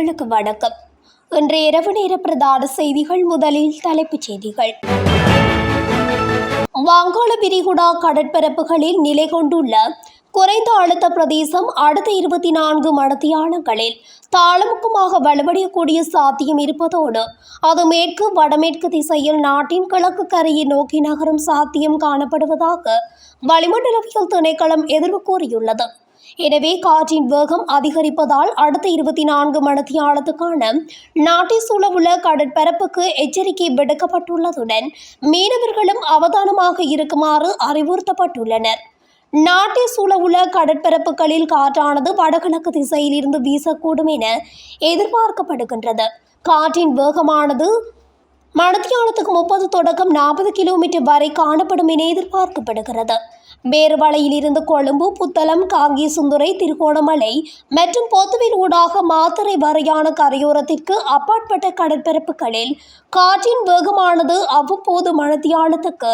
நேயர்களுக்கு வணக்கம். இன்றைய இரவு நேர பிரதான செய்திகள். முதலில் தலைப்புச் செய்திகள். வங்காள விரிகுடா கடற்பரப்புகளில் நிலை கொண்டுள்ள குறைந்த அழுத்த பிரதேசம் அடுத்த 24 மணித்தியாலங்களில் தாளமுக்கமாக வலுவடையக்கூடிய சாத்தியம் இருப்பதோடு அது மேற்கு வடமேற்கு திசையில் நாட்டின் கிழக்கு கரையை நோக்கி நகரும் சாத்தியம் காணப்படுவதாக வளிமண்டலவியல் திணைக்களம் எதிர்வு கூறியுள்ளது. எனவே காற்றின் வேகம் அதிகரிப்பதால் அடுத்த 24 மணித்தியாலத்துக்கான நாட்டை சூழவுள்ள கடற்பரப்புக்கு எச்சரிக்கை விடுக்கப்பட்டுள்ளதுடன் மீனவர்களும் அவதானமாக இருக்குமாறு அறிவுறுத்தப்பட்டுள்ளனர். நாட்டை சூழவுள்ள கடற்பரப்புகளில் காற்றானது வடகிழக்கு திசையில் இருந்து வீசக்கூடும் என எதிர்பார்க்கப்படுகின்றது. காற்றின் வேகமானது மணித்தியாலத்துக்கு 30 தொடக்கம் 40 கிலோமீட்டர் வரை காணப்படும் என எதிர்பார்க்கப்படுகிறது. பேருவளையில் இருந்து கொழும்பு, புத்தளம், காங்கேசந்துறை, திருகோணமலை மற்றும் பொத்துவில் ஊடாக மாத்தறை வரையான கரையோரத்திற்கு அப்பாற்பட்ட கடற்பரப்புகளில் காற்றின் வேகமானது அவ்வப்போது மணித்தியாலத்துக்கு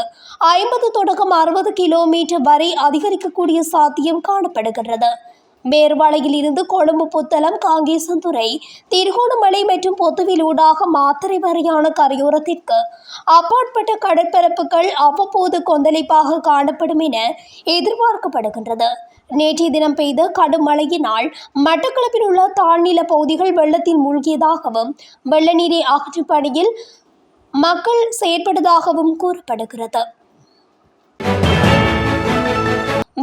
50 தொடக்கம் 60 கிலோமீட்டர் வரை அதிகரிக்கக்கூடிய சாத்தியம் காணப்படுகிறது. பேருவளையில் இருந்து கொழும்பு, புத்தளம், காங்கேசந்துறை, திருகோணமலை மற்றும் பொத்துவில் ஊடாக மாத்தறை வரையான கரையோரத்திற்கு அப்பாற்பட்ட கடற்பரப்புகள் அவ்வப்போது கொந்தளிப்பாக காணப்படும் என எதிர்பார்க்கப்படுகின்றது. நேற்றைய தினம் பெய்த கடும் மழையினால் மட்டக்களப்பில் உள்ள தாழ்நில பகுதிகள் வெள்ளத்தில் மூழ்கியதாகவும் வெள்ள நீரை அகற்றும் பணியில் மக்கள் செயற்பட்டதாகவும் கூறப்படுகிறது.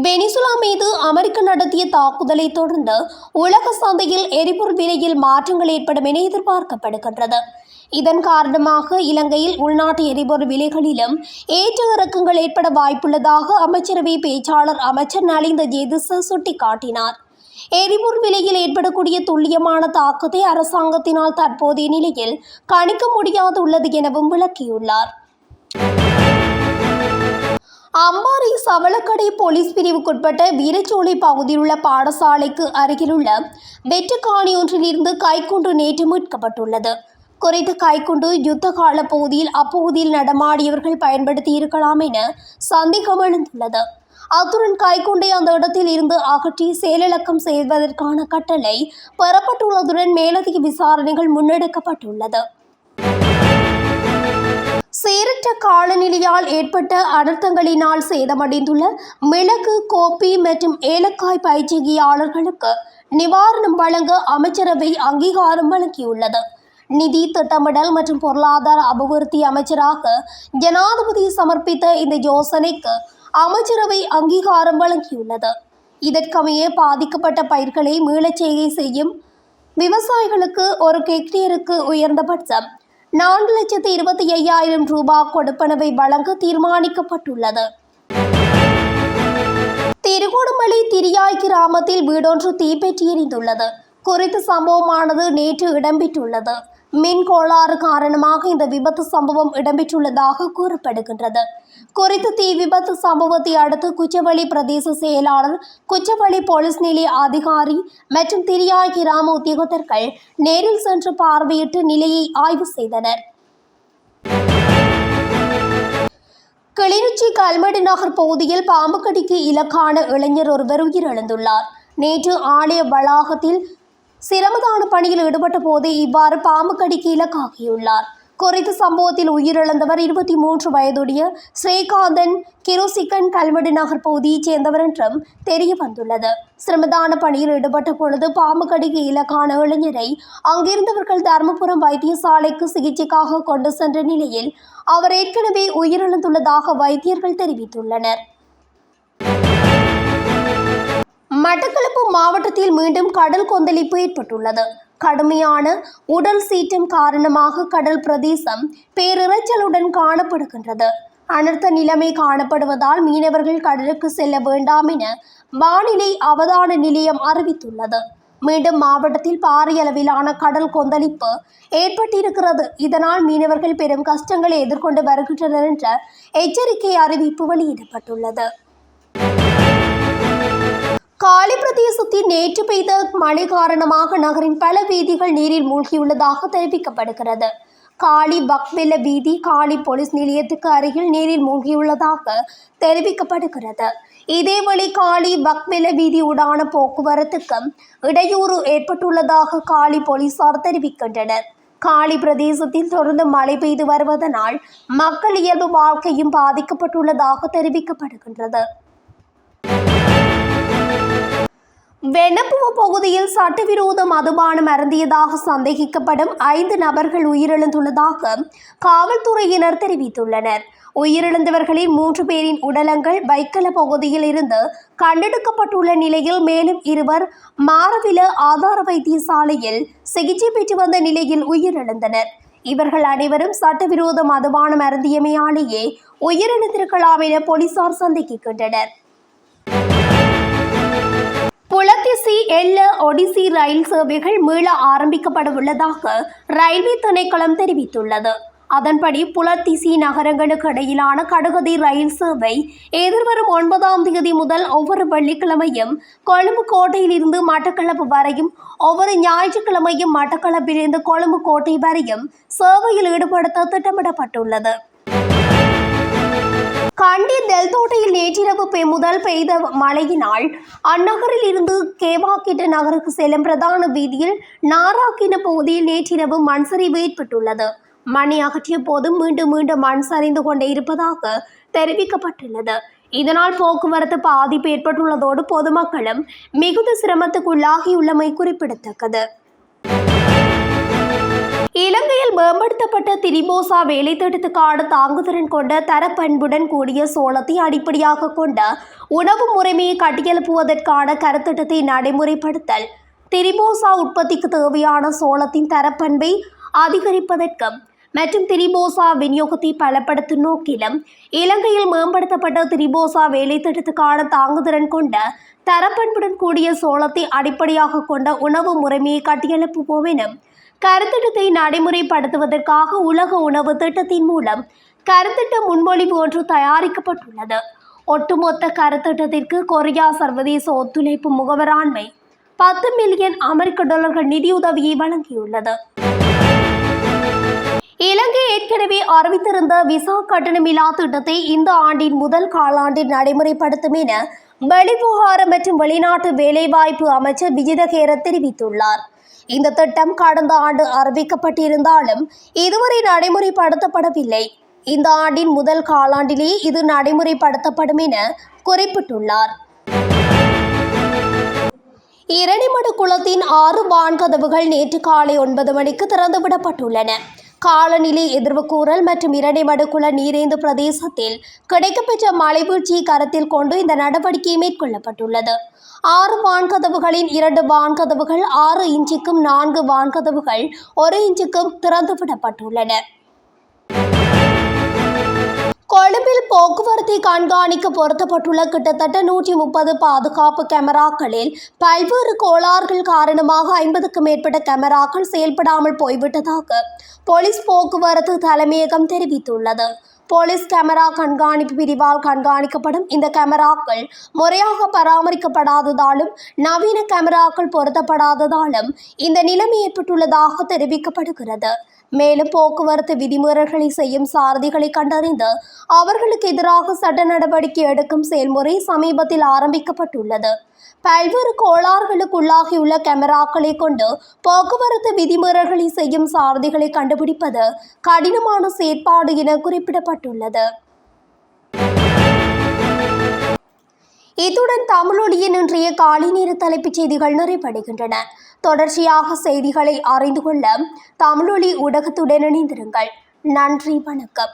வெனிசுலா மீது அமெரிக்கா நடத்திய தாக்குதலை தொடர்ந்து உலக சந்தையில் எரிபொருள் விலையில் மாற்றங்கள் ஏற்படும் என எதிர்பார்க்கப்படுகின்றது. இதன் காரணமாக இலங்கையில் உள்நாட்டு எரிபொருள் விலைகளிலும் ஏற்ற இறக்கங்கள் ஏற்பட வாய்ப்புள்ளதாக அமைச்சரவை பேச்சாளர் அமைச்சர் நலிந்த ஜேதிச சுட்டிக்காட்டினார். எரிபொருள் விலையில் ஏற்படக்கூடிய துல்லியமான தாக்கத்தை அரசாங்கத்தினால் தற்போதைய நிலையில் கணிக்க முடியாது உள்ளது எனவும் விளக்கியுள்ளார். அம்பாறை சவளக்கடை போலீஸ் பிரிவுக்குட்பட்ட வீரச்சோலை பகுதியில் உள்ள பாடசாலைக்கு அருகிலுள்ள வெட்டுக்காணி ஒன்றிலிருந்து கைக்குண்டு நேற்று மீட்கப்பட்டுள்ளது. குறித்த கைக்குண்டு யுத்த கால பகுதியில் அப்பகுதியில் நடமாடியவர்கள் பயன்படுத்தி இருக்கலாம் என சந்தேகம் எழுந்துள்ளது. அத்துடன் கைக்குண்டை அந்த இடத்தில் இருந்து அகற்றி செயலிழக்கம் செய்வதற்கான கட்டளை பெறப்பட்டுள்ளதுடன் மேலதிக விசாரணைகள் முன்னெடுக்கப்பட்டுள்ளது. சீரற்ற காலநிலையால் ஏற்பட்ட அனர்த்தங்களினால் சேதமடைந்துள்ள மிளகு, கோப்பி மற்றும் ஏலக்காய் பயிற்சியாளர்களுக்கு நிவாரணம் வழங்க அமைச்சரவை அங்கீகாரம் வழங்கியுள்ளது. நிதி திட்டமிடல் மற்றும் பொருளாதார அபிவிருத்தி அமைச்சராக ஜனாதிபதி சமர்ப்பித்த இந்த யோசனைக்கு அமைச்சரவை அங்கீகாரம் வழங்கியுள்ளது. இதற்கமைய பாதிக்கப்பட்ட பயிர்களை மீளச்செய்கை செய்யும் விவசாயிகளுக்கு ஒரு ஹெக்டேருக்கு உயர்ந்தபட்சம் 4,25,000 ரூபாய் கொடுப்பனவை வழங்க தீர்மானிக்கப்பட்டுள்ளது. திருகோணமலை திரியாய் கிராமத்தில் வீடொன்று தீப்பற்றி எரிந்துள்ளது. குறித்த சம்பவமானது நேற்று இடம்பெற்றுள்ளது. மின் கோளாறு காரணமாக இந்த விபத்து சம்பவம் இடம்பெற்றுள்ளதாக கூறப்படுகின்றது. குறித்த தீ விபத்து சம்பவத்தை அடுத்து குச்சவெளி பிரதேச செயலாளர், குச்சவெளி போலீஸ் நிலைய அதிகாரி மற்றும் திரியாய் கிராம உத்தியோகத்தர்கள் நேரில் சென்று பார்வையிட்டு நிலையை ஆய்வு செய்தனர். கிளிநொச்சி கல்மடு நகர் பகுதியில் பாம்பு கடிக்கு இலக்கான இளைஞர் ஒருவர் உயிரிழந்துள்ளார். நேற்று ஆலய வளாகத்தில் சிரமதான பணியில் ஈடுபட்ட போதே இவ்வாறு பாம்பு கடிக்கு இலக்காகியுள்ளார். குறித்த சம்பவத்தில் உயிரிழந்தவர் 23 வயதுடைய ஸ்ரீகாந்தன் கிருசிகன் கல்மடு நகர் பகுதியைச் சேர்ந்தவர் என்றும் தெரிய வந்துள்ளது. சிரமதான பணியில் ஈடுபட்ட பொழுது பாம்பு கடிக்கு இலக்கான இளைஞரை அங்கிருந்தவர்கள் தருமபுரம் வைத்தியசாலைக்கு சிகிச்சைக்காக கொண்டு சென்ற நிலையில் அவர் ஏற்கனவே உயிரிழந்துள்ளதாக வைத்தியர்கள் தெரிவித்துள்ளனர். மட்டக்களப்பு மாவட்டத்தில் மீண்டும் கடல் கொந்தளிப்பு ஏற்பட்டுள்ளது. கடுமையான உடல் சீற்றம் காரணமாக கடல் பிரதேசம் பேரிரைச்சலுடன் காணப்படுகின்றது. அனர்த்த நிலைமை காணப்படுவதால் மீனவர்கள் கடலுக்கு செல்ல வேண்டாம் என வானிலை அவதான நிலையம் அறிவித்துள்ளது. மீண்டும் மாவட்டத்தில் பாரிய அளவிலான கடல் கொந்தளிப்பு ஏற்பட்டிருக்கிறது. இதனால் மீனவர்கள் பெரும் கஷ்டங்களை எதிர்கொண்டு வருகின்றனர் என்ற எச்சரிக்கை அறிவிப்பு வெளியிடப்பட்டுள்ளது. காலி பிரதேசத்தில் நேற்று பெய்த மழை காரணமாக நகரின் பல வீதிகள் நீரில் மூழ்கியுள்ளதாக தெரிவிக்கப்படுகிறது. காலி பக்வெல்ல வீதி காலி போலீஸ் நிலையத்துக்கு அருகில் நீரில் மூழ்கியுள்ளதாக தெரிவிக்கப்படுகிறது. இதேவேளை காலி பக்மெல வீதியூடான போக்குவரத்துக்கும் இடையூறு ஏற்பட்டுள்ளதாக காலி போலீசார் தெரிவிக்கின்றனர். காலி பிரதேசத்தில் தொடர்ந்து மழை பெய்து வருவதனால் மக்கள் இயல்பு வாழ்க்கையும் பாதிக்கப்பட்டுள்ளதாக தெரிவிக்கப்படுகின்றது. வெண்ணப்புவ பகுதியில் சட்டவிரோத மதுபானம் அருந்தியதாக சந்தேகிக்கப்படும் 5 நபர்கள் உயிரிழந்துள்ளதாக காவல்துறையினர் தெரிவித்துள்ளனர். உயிரிழந்தவர்களில் 3 பேரின் உடலங்கள் வைக்கல பகுதியில் இருந்து கண்டெடுக்கப்பட்டுள்ள நிலையில் மேலும் 2 மாரவில ஆதார வைத்தியசாலையில் சிகிச்சை பெற்று வந்த நிலையில் உயிரிழந்தனர். இவர்கள் அனைவரும் சட்டவிரோத மதுபானம் அருந்தியமையாலேயே உயிரிழந்திருக்கலாம் என போலீசார் சந்தேகிக்கின்றனர். புலத்திசி எல்ல ஒடிசி ரயில் சேவைகள் மீள ஆரம்பிக்கப்பட உள்ளதாக ரயில்வே திணைக்களம் தெரிவித்துள்ளது. அதன்படி புலத்திசி நகரங்களுக்கு இடையிலான கடுகதி ரயில் சேவை எதிர்வரும் 9ஆம் தேதி முதல் ஒவ்வொரு வெள்ளிக்கிழமையும் கொழும்பு கோட்டையிலிருந்து மட்டக்களப்பு வரையும், ஒவ்வொரு ஞாயிற்றுக்கிழமையும் மட்டக்களப்பிலிருந்து கொழும்பு கோட்டை வரையும் சேவையில் ஈடுபடுத்த திட்டமிடப்பட்டுள்ளது. கண்டி தெல்தோட்டையில் நேற்றிரவு முதல் பெய்த மழையினால் அந்நகரில் இருந்து கேவாக்கிட்ட நகருக்கு செல்லும் பிரதான வீதியில் நாராக்கின பகுதியில் நேற்றிரவு மண் சரிவு ஏற்பட்டுள்ளது. மணி அகற்றிய போது மீண்டும் மண் சரிந்து கொண்டே இருப்பதாக தெரிவிக்கப்பட்டுள்ளது. இதனால் போக்குவரத்து பாதிப்பு ஏற்பட்டுள்ளதோடு பொதுமக்களும் மிகுந்த சிரமத்துக்குள்ளாகியுள்ளமை குறிப்பிடத்தக்கது. இலங்கையில் மேம்படுத்தப்பட்ட திரிபோசா வேலை திட்டத்துக்கான தாங்குதிறன் கொண்ட தரப்பண்புடன் கூடிய சோளத்தை அடிப்படையாக கொண்ட உணவு முறைமையை கட்டியெழுப்புவதற்கான கருத்திட்டத்தை நடைமுறைப்படுத்தல், திரிபோசா உற்பத்திக்கு தேவையான சோளத்தின் தரப்பண்பை அதிகரிப்பதற்கும் மற்றும் திரிபோசா விநியோகத்தை பலப்படுத்தும் நோக்கிலும் இலங்கையில் மேம்படுத்தப்பட்ட திரிபோசா வேலை திட்டத்துக்கான தாங்குதிறன் கொண்ட தரப்பண்புடன் கூடிய சோளத்தை அடிப்படையாக கொண்ட உணவு முறைமையை கட்டியெழுப்புவோம் எனும் கருத்திட்டத்தை நடைமுறைப்படுத்துவதற்காக உலக உணவு திட்டத்தின் மூலம் கருத்திட்ட முன்மொழிவு ஒன்று தயாரிக்கப்பட்டுள்ளது. ஒட்டுமொத்த கருத்திட்டத்திற்கு கொரியா சர்வதேச ஒத்துழைப்பு முகவராண்மை $10 மில்லியன் நிதியுதவியை வழங்கியுள்ளது. இலங்கை ஏற்கனவே அறிவித்திருந்த விசா கட்டணமில்லா திட்டத்தை இந்த ஆண்டின் முதல் காலாண்டில் நடைமுறைப்படுத்தும் என வெளிவிவகார மற்றும் வெளிநாட்டு வேலைவாய்ப்பு அமைச்சர் விஜிதஹேர தெரிவித்துள்ளார். இந்த திட்டம் கடந்த ஆண்டு அறிவிக்கப்பட்டிருந்தாலும் இதுவரை நடைமுறைப்படுத்தப்படவில்லை. இந்த ஆண்டின் முதல் காலாண்டிலே இது நடைமுறைப்படுத்தப்படும் என குறிப்பிட்டுள்ளார். இரணிமடு குளத்தின் 6 வான்கதவுகள் நேற்று காலை 9 மணிக்கு திறந்துவிடப்பட்டுள்ளன. காலநிலை எதிர்வு கூறல் மற்றும் இரணிமடு குள நீரேந்து பிரதேசத்தில் கிடைக்கப்பெற்ற மழை வீழ்ச்சியை கருத்தில் கொண்டு இந்த நடவடிக்கை மேற்கொள்ளப்பட்டுள்ளது. 6 வான்கதவுகளின் 2 வான்கதவுகள் 6 இன்ச்சுக்கும் 4 வான்கதவுகள் 1 இன்ச்சுக்கும் திறந்துவிடப்பட்டுள்ளன. கொழும்பில் போக்குவரத்தை கண்காணிக்க பொருத்தப்பட்டுள்ள கிட்டத்தட்ட 130 பாதுகாப்பு கேமராக்களில் பல்வேறு கோளாறுகள் காரணமாக 50க்கும் மேற்பட்ட கேமராக்கள் செயல்படாமல் போய்விட்டதாக போலீஸ் போக்குவரத்து தலைமையகம் தெரிவித்துள்ளது. போலீஸ் கேமரா கண்காணிப்பு பிரிவால் கண்காணிக்கப்படும் இந்த கேமராக்கள் முறையாக பராமரிக்கப்படாததாலும் நவீன கேமராக்கள் பொருத்தப்படாததாலும் இந்த நிலைமை ஏற்பட்டுள்ளதாக தெரிவிக்கப்படுகிறது. மேலும் போக்குவரத்து விதிமுறைகளை செய்யும் சாரதிகளை கண்டறிந்து அவர்களுக்கு எதிராக சட்ட நடவடிக்கை எடுக்கும் செயல்முறை சமீபத்தில் ஆரம்பிக்கப்பட்டுள்ளது. பல்வேறு கோளாறுகளுக்குள்ளாகியுள்ள கேமராக்களை கொண்டு போக்குவரத்து விதிமுறைகளை செய்யும் சாரதிகளை கண்டுபிடிப்பது கடினமான செயற்பாடு என குறிப்பிடப்பட்டுள்ளது. இத்துடன் தமிழொலியின் இன்றைய காலை நேர தலைப்புச் செய்திகள் நிறைவடைகின்றன. தொடர்ச்சியாக செய்திகளை அறிந்து கொள்ள தமிழொலி ஊடகத்துடன் இணைந்திருங்கள். நன்றி, வணக்கம்.